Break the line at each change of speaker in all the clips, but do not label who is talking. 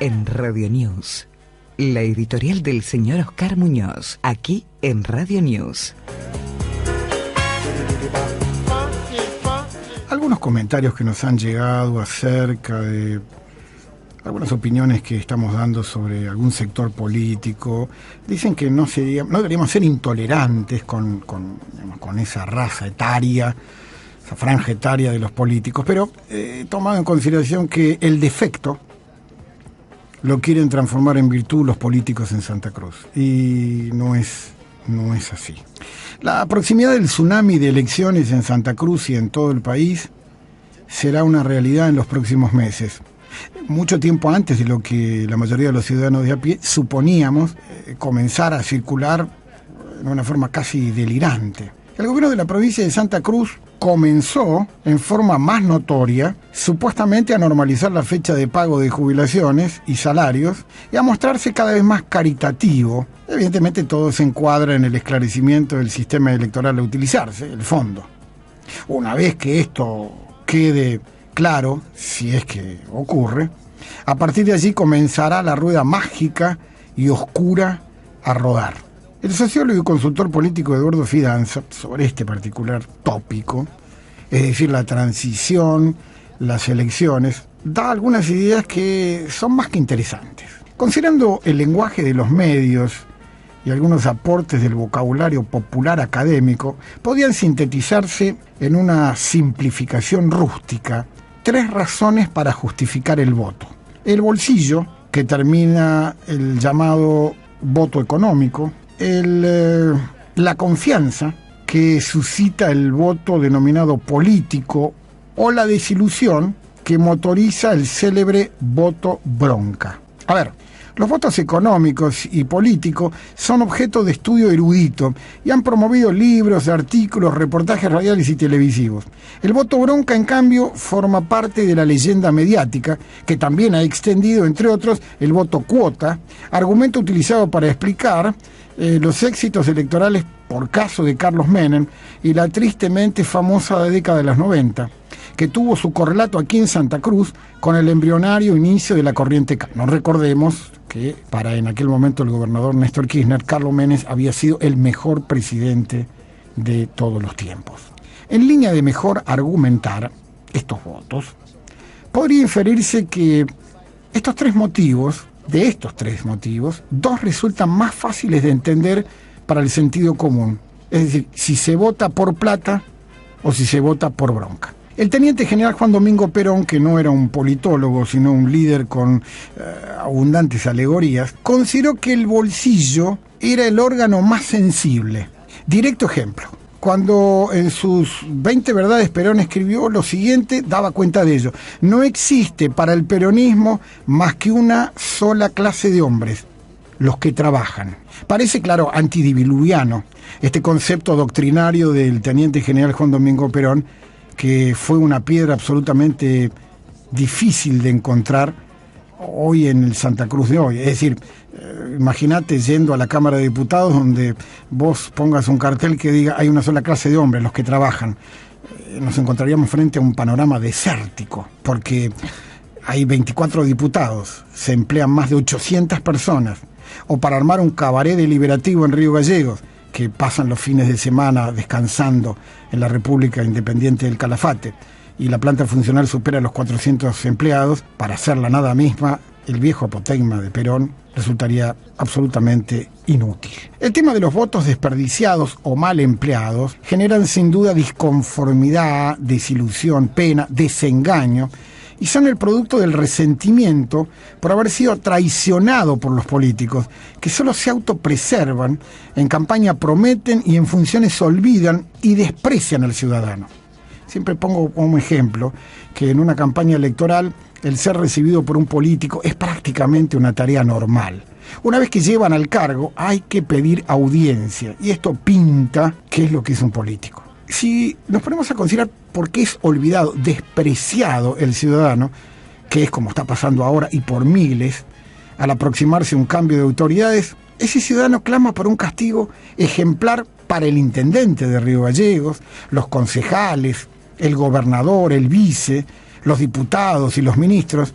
en Radio News. La editorial del señor Oscar Muñoz, aquí en Radio News.
Algunos comentarios que nos han llegado acerca de algunas opiniones que estamos dando sobre algún sector político dicen que no deberíamos ser intolerantes con esa raza etaria, esa franja etaria de los políticos, pero tomado en consideración que el defecto lo quieren transformar en virtud los políticos en Santa Cruz, y no es así. La proximidad del tsunami de elecciones en Santa Cruz y en todo el país será una realidad en los próximos meses. Mucho tiempo antes de lo que la mayoría de los ciudadanos de a pie suponíamos comenzar a circular de una forma casi delirante. El gobierno de la provincia de Santa Cruz comenzó en forma más notoria, supuestamente a normalizar la fecha de pago de jubilaciones y salarios y a mostrarse cada vez más caritativo. Evidentemente todo se encuadra en el esclarecimiento del sistema electoral a utilizarse, el fondo. Una vez que esto quede claro, si es que ocurre, a partir de allí comenzará la rueda mágica y oscura a rodar. El sociólogo y consultor político Eduardo Fidanza, sobre este particular tópico, es decir, la transición, las elecciones, da algunas ideas que son más que interesantes. Considerando el lenguaje de los medios y algunos aportes del vocabulario popular académico, podían sintetizarse en una simplificación rústica 3 razones para justificar el voto. El bolsillo, que termina el llamado voto económico; la confianza, que suscita el voto denominado político; o la desilusión, que motoriza el célebre voto bronca. A ver, los votos económicos y políticos son objeto de estudio erudito y han promovido libros, artículos, reportajes radiales y televisivos. El voto bronca, en cambio, forma parte de la leyenda mediática, que también ha extendido, entre otros, el voto cuota, argumento utilizado para explicar los éxitos electorales por caso de Carlos Menem y la tristemente famosa década de los 90, que tuvo su correlato aquí en Santa Cruz con el embrionario inicio de la corriente K. No recordemos que para en aquel momento el gobernador Néstor Kirchner, Carlos Menem había sido el mejor presidente de todos los tiempos. En línea de mejor argumentar estos votos, podría inferirse que de estos tres motivos, 2 resultan más fáciles de entender para el sentido común. Es decir, si se vota por plata o si se vota por bronca. El teniente general Juan Domingo Perón, que no era un politólogo, sino un líder con abundantes alegorías, consideró que el bolsillo era el órgano más sensible. Directo ejemplo. Cuando en sus 20 verdades Perón escribió lo siguiente, daba cuenta de ello: no existe para el peronismo más que una sola clase de hombres, los que trabajan. Parece, claro, antidiluviano este concepto doctrinario del teniente general Juan Domingo Perón, que fue una piedra absolutamente difícil de encontrar hoy en el Santa Cruz de hoy. Es decir, imagínate yendo a la Cámara de Diputados donde vos pongas un cartel que diga hay una sola clase de hombres, los que trabajan. Nos encontraríamos frente a un panorama desértico, porque hay 24 diputados, se emplean más de 800 personas, o para armar un cabaret deliberativo en Río Gallegos, que pasan los fines de semana descansando en la República Independiente del Calafate, y la planta funcional supera los 400 empleados, para hacer la nada misma, el viejo apotegma de Perón resultaría absolutamente inútil. El tema de los votos desperdiciados o mal empleados generan sin duda disconformidad, desilusión, pena, desengaño, y son el producto del resentimiento por haber sido traicionado por los políticos, que solo se autopreservan, en campaña prometen y en funciones olvidan y desprecian al ciudadano. Siempre pongo como ejemplo que en una campaña electoral el ser recibido por un político es prácticamente una tarea normal. Una vez que llevan al cargo hay que pedir audiencia, y esto pinta qué es lo que es un político. Si nos ponemos a considerar por qué es olvidado, despreciado el ciudadano, que es como está pasando ahora y por miles, al aproximarse un cambio de autoridades, ese ciudadano clama por un castigo ejemplar para el intendente de Río Gallegos, los concejales, el gobernador, el vice, los diputados y los ministros,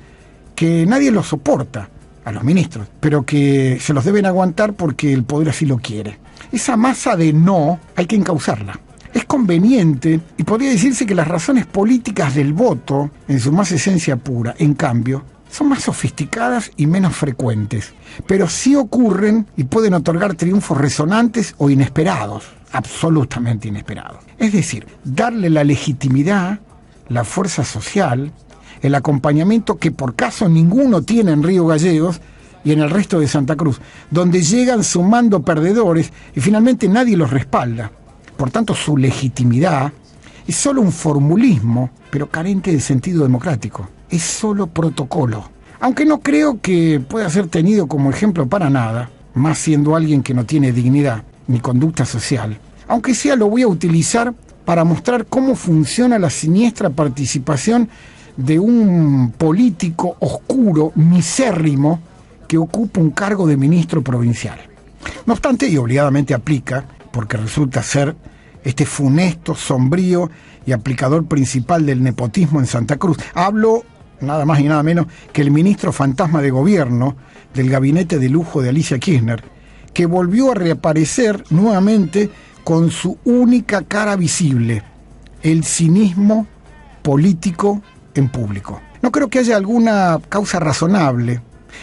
que nadie los soporta a los ministros, pero que se los deben aguantar porque el poder así lo quiere. Esa masa de no hay que encauzarla. Es conveniente y podría decirse que las razones políticas del voto, en su más esencia pura, en cambio, son más sofisticadas y menos frecuentes, pero sí ocurren y pueden otorgar triunfos resonantes o inesperados, absolutamente inesperados. Es decir, darle la legitimidad, la fuerza social, el acompañamiento que por caso ninguno tiene en Río Gallegos y en el resto de Santa Cruz, donde llegan sumando perdedores y finalmente nadie los respalda. Por tanto, su legitimidad es solo un formulismo, pero carente de sentido democrático. Es solo protocolo. Aunque no creo que pueda ser tenido como ejemplo para nada, más siendo alguien que no tiene dignidad ni conducta social, aunque sea lo voy a utilizar para mostrar cómo funciona la siniestra participación de un político oscuro, misérrimo, que ocupa un cargo de ministro provincial. No obstante, y obligadamente aplica, porque resulta ser este funesto, sombrío y aplicador principal del nepotismo en Santa Cruz. Hablo nada más y nada menos que el ministro fantasma de gobierno del gabinete de lujo de Alicia Kirchner, que volvió a reaparecer nuevamente con su única cara visible, el cinismo político en público. No creo que haya alguna causa razonable,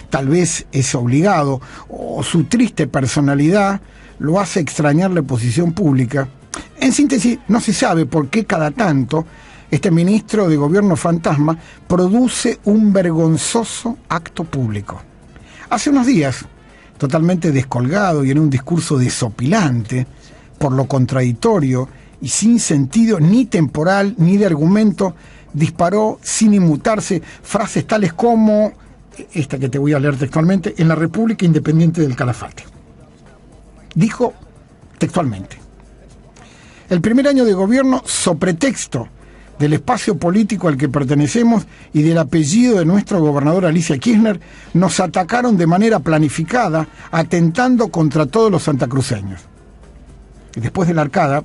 tal vez es obligado, o su triste personalidad lo hace extrañar la posición pública. En síntesis, no se sabe por qué cada tanto este ministro de gobierno fantasma produce un vergonzoso acto público. Hace unos días, totalmente descolgado y en un discurso desopilante, por lo contradictorio y sin sentido ni temporal ni de argumento, disparó sin inmutarse frases tales como esta que te voy a leer textualmente: en la República Independiente del Calafate. Dijo textualmente: el primer año de gobierno, so pretexto del espacio político al que pertenecemos y del apellido de nuestro gobernador Alicia Kirchner, nos atacaron de manera planificada, atentando contra todos los santacruceños. Y después de la arcada,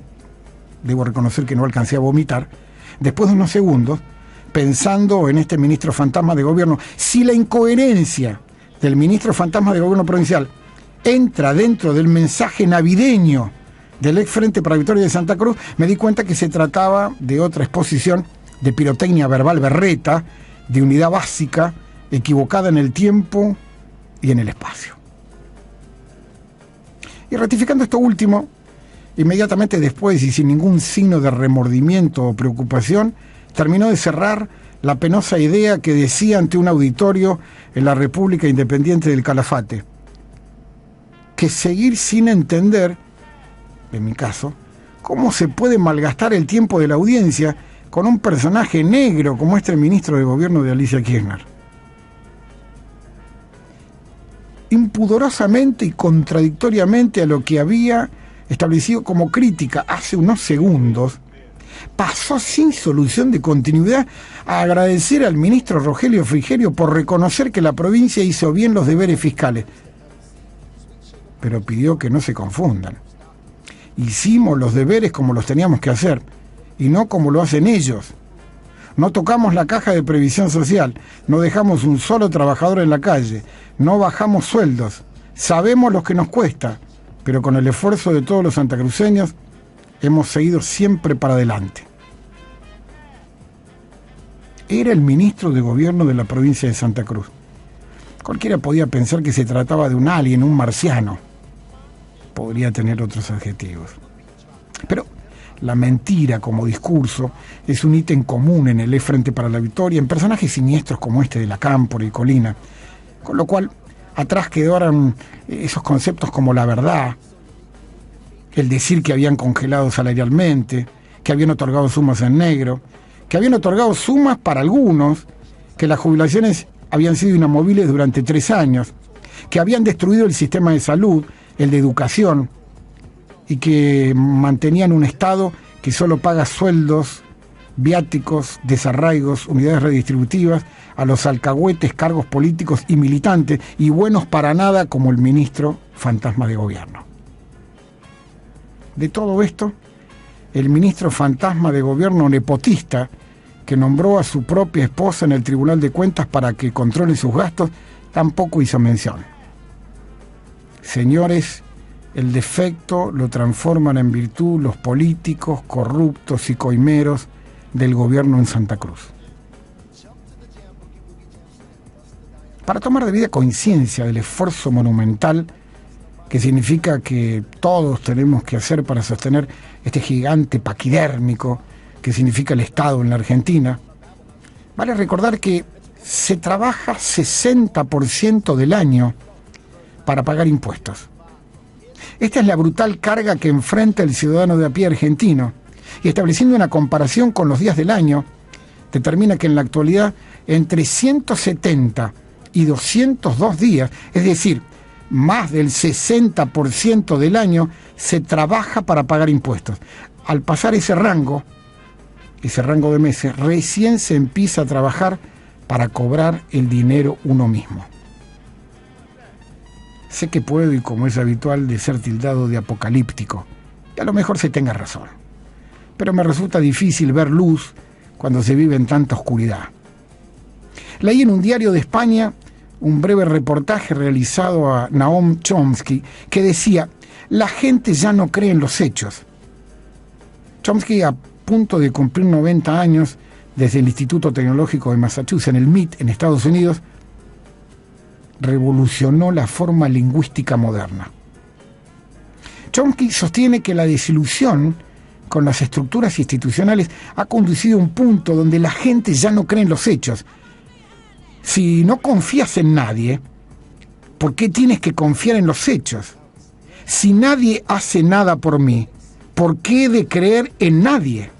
debo reconocer que no alcancé a vomitar, después de unos segundos, pensando en este ministro fantasma de gobierno, si la incoherencia del ministro fantasma de gobierno provincial entra dentro del mensaje navideño del ex Frente para la Victoria de Santa Cruz, me di cuenta que se trataba de otra exposición de pirotecnia verbal berreta, de unidad básica, equivocada en el tiempo y en el espacio. Y ratificando esto último, inmediatamente después y sin ningún signo de remordimiento o preocupación, terminó de cerrar la penosa idea que decía ante un auditorio en la República Independiente del Calafate, que seguir sin entender, en mi caso, cómo se puede malgastar el tiempo de la audiencia con un personaje negro como este ministro de gobierno de Alicia Kirchner. Impudorosamente y contradictoriamente a lo que había establecido como crítica hace unos segundos, pasó sin solución de continuidad a agradecer al ministro Rogelio Frigerio por reconocer que la provincia hizo bien los deberes fiscales, pero pidió que no se confundan. Hicimos los deberes como los teníamos que hacer y no como lo hacen ellos. No tocamos la caja de previsión social, no dejamos un solo trabajador en la calle, no bajamos sueldos, sabemos lo que nos cuesta, pero con el esfuerzo de todos los santacruceños hemos seguido siempre para adelante. Era el ministro de gobierno de la provincia de Santa Cruz. Cualquiera podía pensar que se trataba de un alien, un marciano. Podría tener otros adjetivos. Pero la mentira como discurso es un ítem común en el Frente para la Victoria, en personajes siniestros como este de la Cámpora y Colina, con lo cual atrás quedaron esos conceptos como la verdad, el decir que habían congelado salarialmente, que habían otorgado sumas en negro, que habían otorgado sumas para algunos, que las jubilaciones habían sido inamovibles durante 3 años, que habían destruido el sistema de salud, el de educación, y que mantenían un Estado que solo paga sueldos, viáticos, desarraigos, unidades redistributivas a los alcahuetes, cargos políticos y militantes, y buenos para nada como el ministro fantasma de gobierno. De todo esto, el ministro fantasma de gobierno nepotista, que nombró a su propia esposa en el Tribunal de Cuentas para que controle sus gastos, tampoco hizo mención. Señores, el defecto lo transforman en virtud los políticos corruptos y coimeros del gobierno en Santa Cruz. Para tomar debida conciencia del esfuerzo monumental que significa que todos tenemos que hacer para sostener este gigante paquidérmico que significa el Estado en la Argentina, vale recordar que se trabaja 60% del año para pagar impuestos. Esta es la brutal carga que enfrenta el ciudadano de a pie argentino, y estableciendo una comparación con los días del año, determina que en la actualidad entre 170 y 202 días, es decir, más del 60% del año, se trabaja para pagar impuestos. Al pasar ese rango de meses, recién se empieza a trabajar para cobrar el dinero uno mismo. Sé que puedo, y como es habitual, de ser tildado de apocalíptico, y a lo mejor se tenga razón, pero me resulta difícil ver luz cuando se vive en tanta oscuridad. Leí en un diario de España un breve reportaje realizado a Noam Chomsky que decía: la gente ya no cree en los hechos. Chomsky, a punto de cumplir 90 años desde el Instituto Tecnológico de Massachusetts, en el MIT, en Estados Unidos, revolucionó la forma lingüística moderna. Chomsky sostiene que la desilusión con las estructuras institucionales ha conducido a un punto donde la gente ya no cree en los hechos. Si no confías en nadie, ¿por qué tienes que confiar en los hechos? Si nadie hace nada por mí, ¿por qué he de creer en nadie?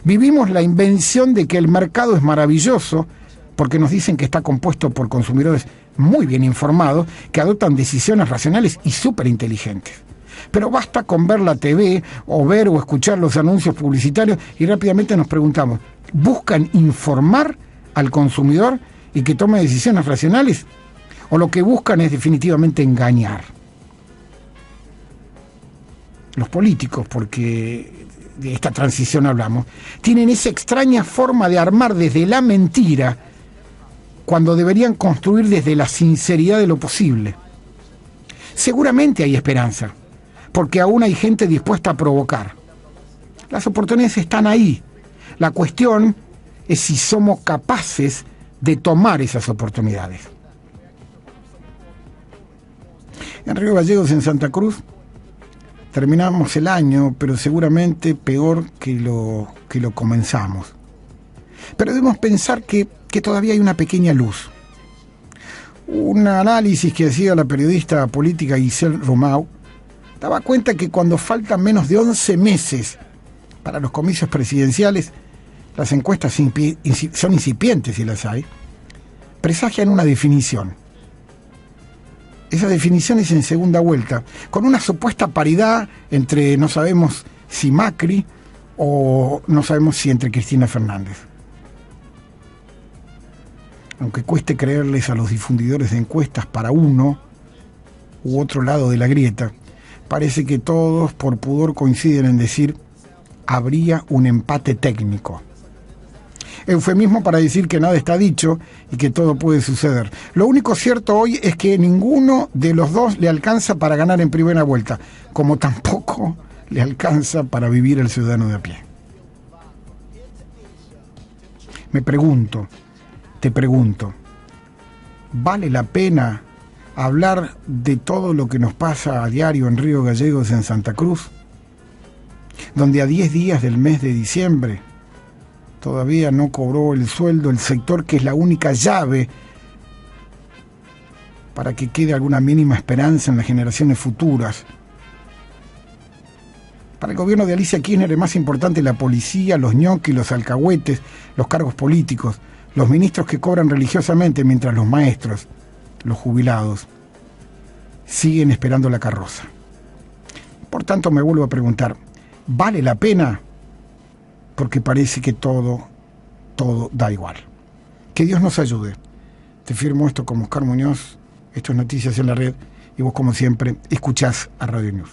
Vivimos la invención de que el mercado es maravilloso porque nos dicen que está compuesto por consumidores muy bien informados que adoptan decisiones racionales y súper inteligentes. Pero basta con ver la TV o ver o escuchar los anuncios publicitarios y rápidamente nos preguntamos, ¿buscan informar al consumidor y que tome decisiones racionales? ¿O lo que buscan es definitivamente engañar? Los políticos, porque de esta transición hablamos, tienen esa extraña forma de armar desde la mentira cuando deberían construir desde la sinceridad de lo posible. Seguramente hay esperanza, porque aún hay gente dispuesta a provocar. Las oportunidades están ahí. La cuestión es si somos capaces de tomar esas oportunidades. En Río Gallegos, en Santa Cruz, terminamos el año, pero seguramente peor que lo comenzamos. Pero debemos pensar que todavía hay una pequeña luz. Un análisis que hacía la periodista política Giselle Romau daba cuenta que cuando faltan menos de 11 meses para los comicios presidenciales, las encuestas son incipientes, si las hay, presagian una definición. Esa definición es en segunda vuelta, con una supuesta paridad entre no sabemos si Macri o no sabemos si entre Cristina Fernández. Aunque cueste creerles a los difundidores de encuestas para uno u otro lado de la grieta, parece que todos por pudor coinciden en decir habría un empate técnico. Eufemismo para decir que nada está dicho y que todo puede suceder. Lo único cierto hoy es que ninguno de los dos le alcanza para ganar en primera vuelta, como tampoco le alcanza para vivir el ciudadano de a pie. Te pregunto, ¿vale la pena hablar de todo lo que nos pasa a diario en Río Gallegos, en Santa Cruz, donde a 10 días del mes de diciembre todavía no cobró el sueldo el sector que es la única llave para que quede alguna mínima esperanza en las generaciones futuras? Para el gobierno de Alicia Kirchner es más importante la policía, los ñoquis, los alcahuetes, los cargos políticos, los ministros que cobran religiosamente, mientras los maestros, los jubilados, siguen esperando la carroza. Por tanto, me vuelvo a preguntar, ¿vale la pena? Porque parece que todo da igual. Que Dios nos ayude. Te firmo esto como Oscar Muñoz, esto es Noticias en la Red, y vos, como siempre, escuchás a Radio News.